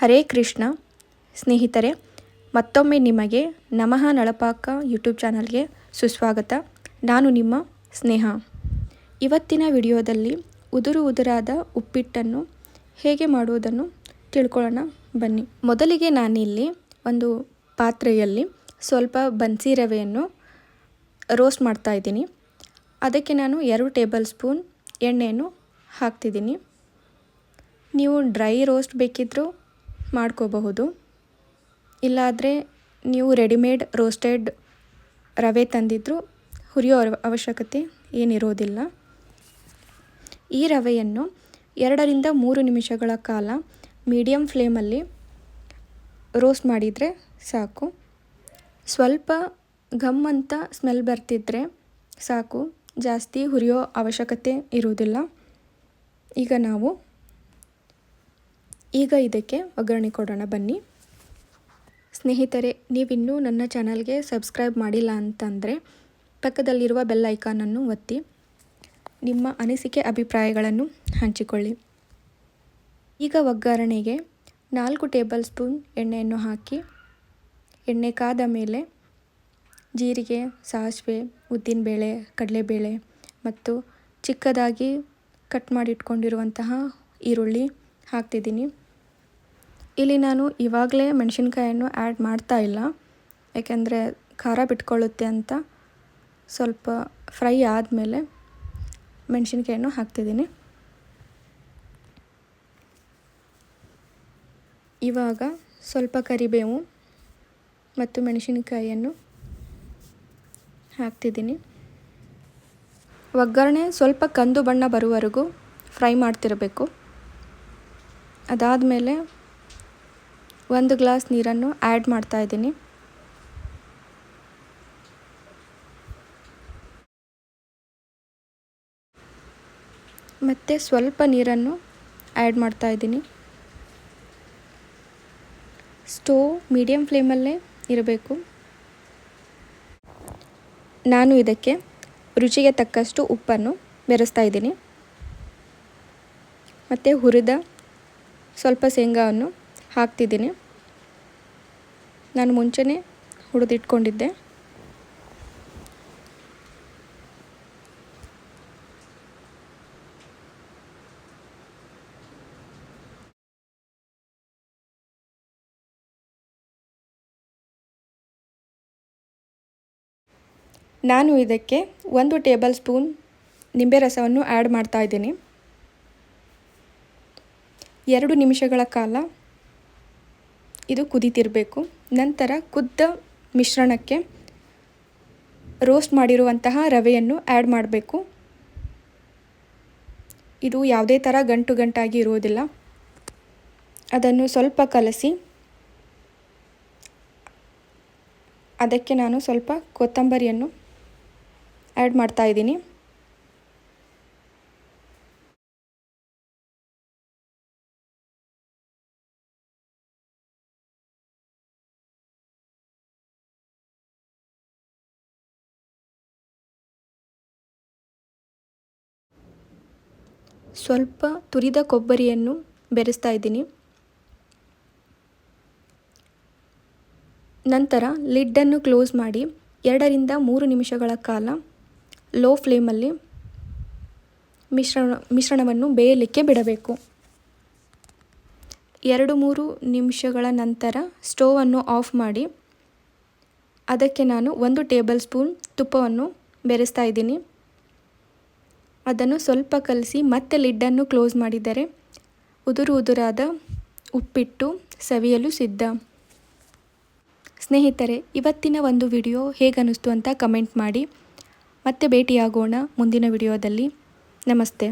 ಹರೇ ಕೃಷ್ಣ ಸ್ನೇಹಿತರೆ, ಮತ್ತೊಮ್ಮೆ ನಿಮಗೆ ನಮಃ ನಳಪಾಕ ಯೂಟ್ಯೂಬ್ ಚಾನಲ್ಗೆ ಸುಸ್ವಾಗತ. ನಾನು ನಿಮ್ಮ ಸ್ನೇಹ. ಇವತ್ತಿನ ವಿಡಿಯೋದಲ್ಲಿ ಉದುರಾದ ಉಪ್ಪಿಟ್ಟನ್ನು ಹೇಗೆ ಮಾಡುವುದನ್ನು ತಿಳ್ಕೊಳ್ಳೋಣ ಬನ್ನಿ. ಮೊದಲಿಗೆ ನಾನಿಲ್ಲಿ ಒಂದು ಪಾತ್ರೆಯಲ್ಲಿ ಸ್ವಲ್ಪ ಬನ್ಸಿ ರವೆಯನ್ನು ರೋಸ್ಟ್ ಮಾಡ್ತಾ ಇದ್ದೀನಿ. ಅದಕ್ಕೆ ನಾನು 2 ಟೇಬಲ್ ಸ್ಪೂನ್ ಎಣ್ಣೆಯನ್ನು ಹಾಕ್ತಿದ್ದೀನಿ. ನೀವು ಡ್ರೈ ರೋಸ್ಟ್ ಬೇಕಿದ್ದರೂ ಮಾಡ್ಕೋಬಹುದು, ಇಲ್ಲಾದರೆ ನೀವು ರೆಡಿಮೇಡ್ ರೋಸ್ಟೆಡ್ ರವೆ ತಂದಿದ್ದರೂ ಹುರಿಯೋ ಅವಶ್ಯಕತೆ ಏನಿರೋದಿಲ್ಲ. ಈ ರವೆಯನ್ನು 2 ರಿಂದ 3 ನಿಮಿಷಗಳ ಕಾಲ ಮೀಡಿಯಮ್ ಫ್ಲೇಮಲ್ಲಿ ರೋಸ್ಟ್ ಮಾಡಿದರೆ ಸಾಕು. ಸ್ವಲ್ಪ ಘಮ್ ಅಂತ ಸ್ಮೆಲ್ ಬರ್ತಿದ್ರೆ ಸಾಕು, ಜಾಸ್ತಿ ಹುರಿಯೋ ಅವಶ್ಯಕತೆ ಇರುವುದಿಲ್ಲ. ಈಗ ಇದಕ್ಕೆ ಒಗ್ಗರಣೆ ಕೊಡೋಣ ಬನ್ನಿ. ಸ್ನೇಹಿತರೆ, ನೀವಿನ್ನೂ ನನ್ನ ಚಾನಲ್ಗೆ ಸಬ್ಸ್ಕ್ರೈಬ್ ಮಾಡಿಲ್ಲ ಅಂತಂದರೆ ಪಕ್ಕದಲ್ಲಿರುವ ಬೆಲ್ ಐಕಾನನ್ನು ಒತ್ತಿ ನಿಮ್ಮ ಅನಿಸಿಕೆ ಅಭಿಪ್ರಾಯಗಳನ್ನು ಹಂಚಿಕೊಳ್ಳಿ. ಈಗ ಒಗ್ಗರಣೆಗೆ 4 ಟೇಬಲ್ ಸ್ಪೂನ್ ಎಣ್ಣೆಯನ್ನು ಹಾಕಿ, ಎಣ್ಣೆ ಕಾದ ಮೇಲೆ ಜೀರಿಗೆ, ಸಾಸಿವೆ, ಉದ್ದಿನಬೇಳೆ, ಕಡಲೆಬೇಳೆ ಮತ್ತು ಚಿಕ್ಕದಾಗಿ ಕಟ್ ಮಾಡಿಟ್ಕೊಂಡಿರುವಂತಹ ಈರುಳ್ಳಿ ಹಾಕ್ತಿದ್ದೀನಿ. ಇಲ್ಲಿ ನಾನು ಇವಾಗಲೇ ಮೆಣಸಿನ್ಕಾಯನ್ನು ಆ್ಯಡ್ ಮಾಡ್ತಾ ಇಲ್ಲ, ಯಾಕೆಂದರೆ ಖಾರ ಬಿಟ್ಕೊಳ್ಳುತ್ತೆ ಅಂತ. ಸ್ವಲ್ಪ ಫ್ರೈ ಆದಮೇಲೆ ಮೆಣಸಿನ್ಕಾಯನ್ನು ಹಾಕ್ತಿದ್ದೀನಿ. ಇವಾಗ ಸ್ವಲ್ಪ ಕರಿಬೇವು ಮತ್ತು ಮೆಣಸಿನಕಾಯಿಯನ್ನು ಹಾಕ್ತಿದ್ದೀನಿ. ಒಗ್ಗರಣೆ ಸ್ವಲ್ಪ ಕಂದು ಬಣ್ಣ ಬರುವವರೆಗೂ ಫ್ರೈ ಮಾಡ್ತಿರಬೇಕು. ಅದಾದಮೇಲೆ 1 ಗ್ಲಾಸ್ ನೀರನ್ನು ಆ್ಯಡ್ ಮಾಡ್ತಾ ಇದ್ದೀನಿ. ಮತ್ತು ಸ್ವಲ್ಪ ನೀರನ್ನು ಆ್ಯಡ್ ಮಾಡ್ತಾ ಇದ್ದೀನಿ. ಸ್ಟೋವ್ ಮೀಡಿಯಮ್ ಫ್ಲೇಮಲ್ಲೇ ಇರಬೇಕು. ನಾನು ಇದಕ್ಕೆ ರುಚಿಗೆ ತಕ್ಕಷ್ಟು ಉಪ್ಪನ್ನು ಬೆರೆಸ್ತಾ ಇದ್ದೀನಿ. ಮತ್ತು ಹುರಿದ ಸ್ವಲ್ಪ ಶೇಂಗಾವನ್ನು ಹಾಕ್ತಿದ್ದೀನಿ. ನಾನು ಮುಂಚೆನೇ ಹುರಿದಿಟ್ಕೊಂಡಿದ್ದೆ. ನಾನು ಇದಕ್ಕೆ 1 ಟೇಬಲ್ ಸ್ಪೂನ್ ನಿಂಬೆ ರಸವನ್ನು ಆ್ಯಡ್ ಮಾಡ್ತಾ ಇದ್ದೀನಿ. 2 ನಿಮಿಷಗಳ ಕಾಲ ಇದು ಕುದೀತಿರಬೇಕು. ನಂತರ ಕುದ್ದ ಮಿಶ್ರಣಕ್ಕೆ ರೋಸ್ಟ್ ಮಾಡಿರುವಂತಹ ರವೆಯನ್ನು ಆ್ಯಡ್ ಮಾಡಬೇಕು. ಇದು ಯಾವುದೇ ಥರ ಗಂಟಾಗಿ ಇರುವುದಿಲ್ಲ. ಅದನ್ನು ಸ್ವಲ್ಪ ಕಲಸಿ ಅದಕ್ಕೆ ನಾನು ಸ್ವಲ್ಪ ಕೊತ್ತಂಬರಿಯನ್ನು ಆ್ಯಡ್ ಮಾಡ್ತಾ ಇದ್ದೀನಿ. ಸ್ವಲ್ಪ ತುರಿದ ಕೊಬ್ಬರಿಯನ್ನು ಬೆರೆಸ್ತಾ ಇದ್ದೀನಿ. ನಂತರ ಲಿಡ್ಡನ್ನು ಕ್ಲೋಸ್ ಮಾಡಿ 2 ರಿಂದ 3 ನಿಮಿಷಗಳ ಕಾಲ ಲೋ ಫ್ಲೇಮಲ್ಲಿ ಮಿಶ್ರಣವನ್ನು ಬೇಯಲಿಕ್ಕೆ ಬಿಡಬೇಕು. 2-3 ನಿಮಿಷಗಳ ನಂತರ ಸ್ಟೋವನ್ನು ಆಫ್ ಮಾಡಿ ಅದಕ್ಕೆ ನಾನು 1 ಟೇಬಲ್ ಸ್ಪೂನ್ ತುಪ್ಪವನ್ನು ಬೆರೆಸ್ತಾ ಇದ್ದೀನಿ. ಅದನ್ನು ಸ್ವಲ್ಪ ಕಲಸಿ ಮತ್ತೆ ಲಿಡ್ಡನ್ನು ಕ್ಲೋಸ್ ಮಾಡಿದರೆ ಉದುರಾದ ಉಪ್ಪಿಟ್ಟು ಸವಿಯಲು ಸಿದ್ಧ. ಸ್ನೇಹಿತರೆ, ಇವತ್ತಿನ ಒಂದು ವಿಡಿಯೋ ಹೇಗನ್ನಿಸ್ತು ಅಂತ ಕಮೆಂಟ್ ಮಾಡಿ. ಮತ್ತೆ ಭೇಟಿಯಾಗೋಣ ಮುಂದಿನ ವಿಡಿಯೋದಲ್ಲಿ. ನಮಸ್ತೆ.